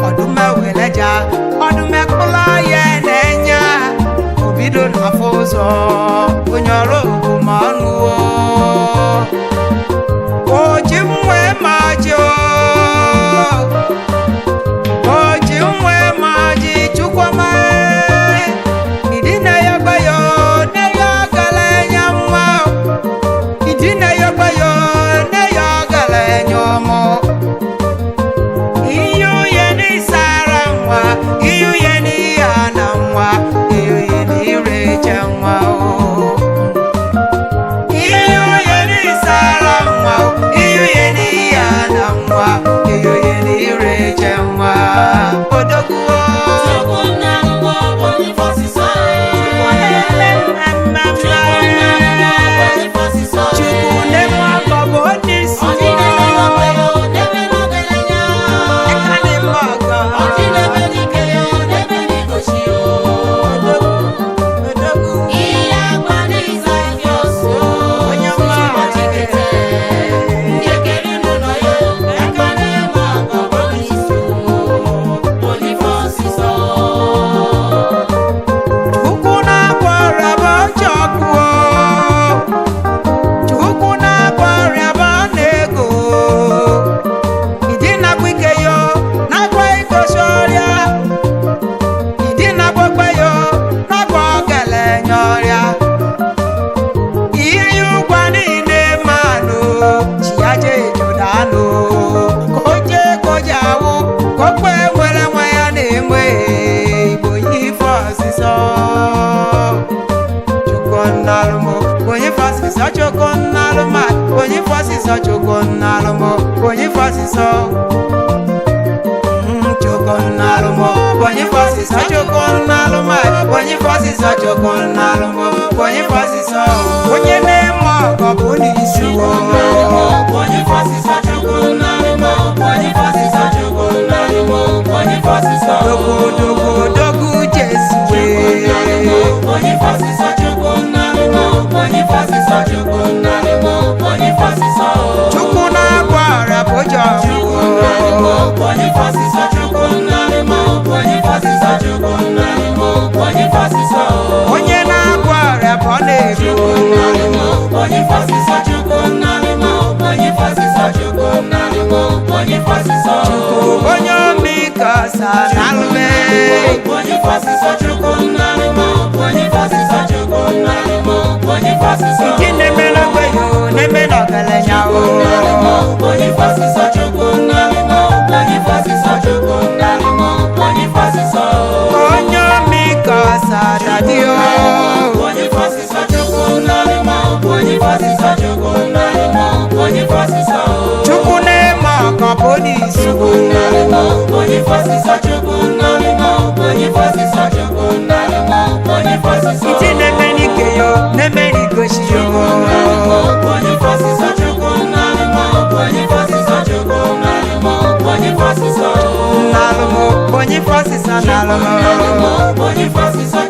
Odume weleja, odume kula ye choko naluma Boniface so choko nalumo Boniface so choko nalumo Boniface so choko naluma Boniface so choko nalumo Boniface so onye nemo ko bonisi wo Boniface so choko nalumo Boniface so choko nalumo Boniface so dogu Jesu we Boniface so choko nalumo Boniface so choko nalumo Boniface so choko na gwara bojo Boniface so choko nalumo Boniface so choko nalumo Boniface so onye na gwara bonebu Boniface so choko nalumo Boniface so choko nalumo Boniface so onye mika sa nalme Boniface so choko nalumo Boniface so choko nalumo Boniface so kine mena gweyo ne mena galanya o Boniface so choko nalumo Boniface so choko nalumo Boniface so onye mika sa dadio Boniface so choko nalumo Boniface so choko nalumo Boniface so chukune maka polisi nalumo Boniface so choko nalumo Boniface so choko nalumo Boniface so itine menikeyo ne menikoshiyo Boniface so choko nalumo Boniface so choko nalumo Boniface so nalumo Boniface so nalumo Boniface so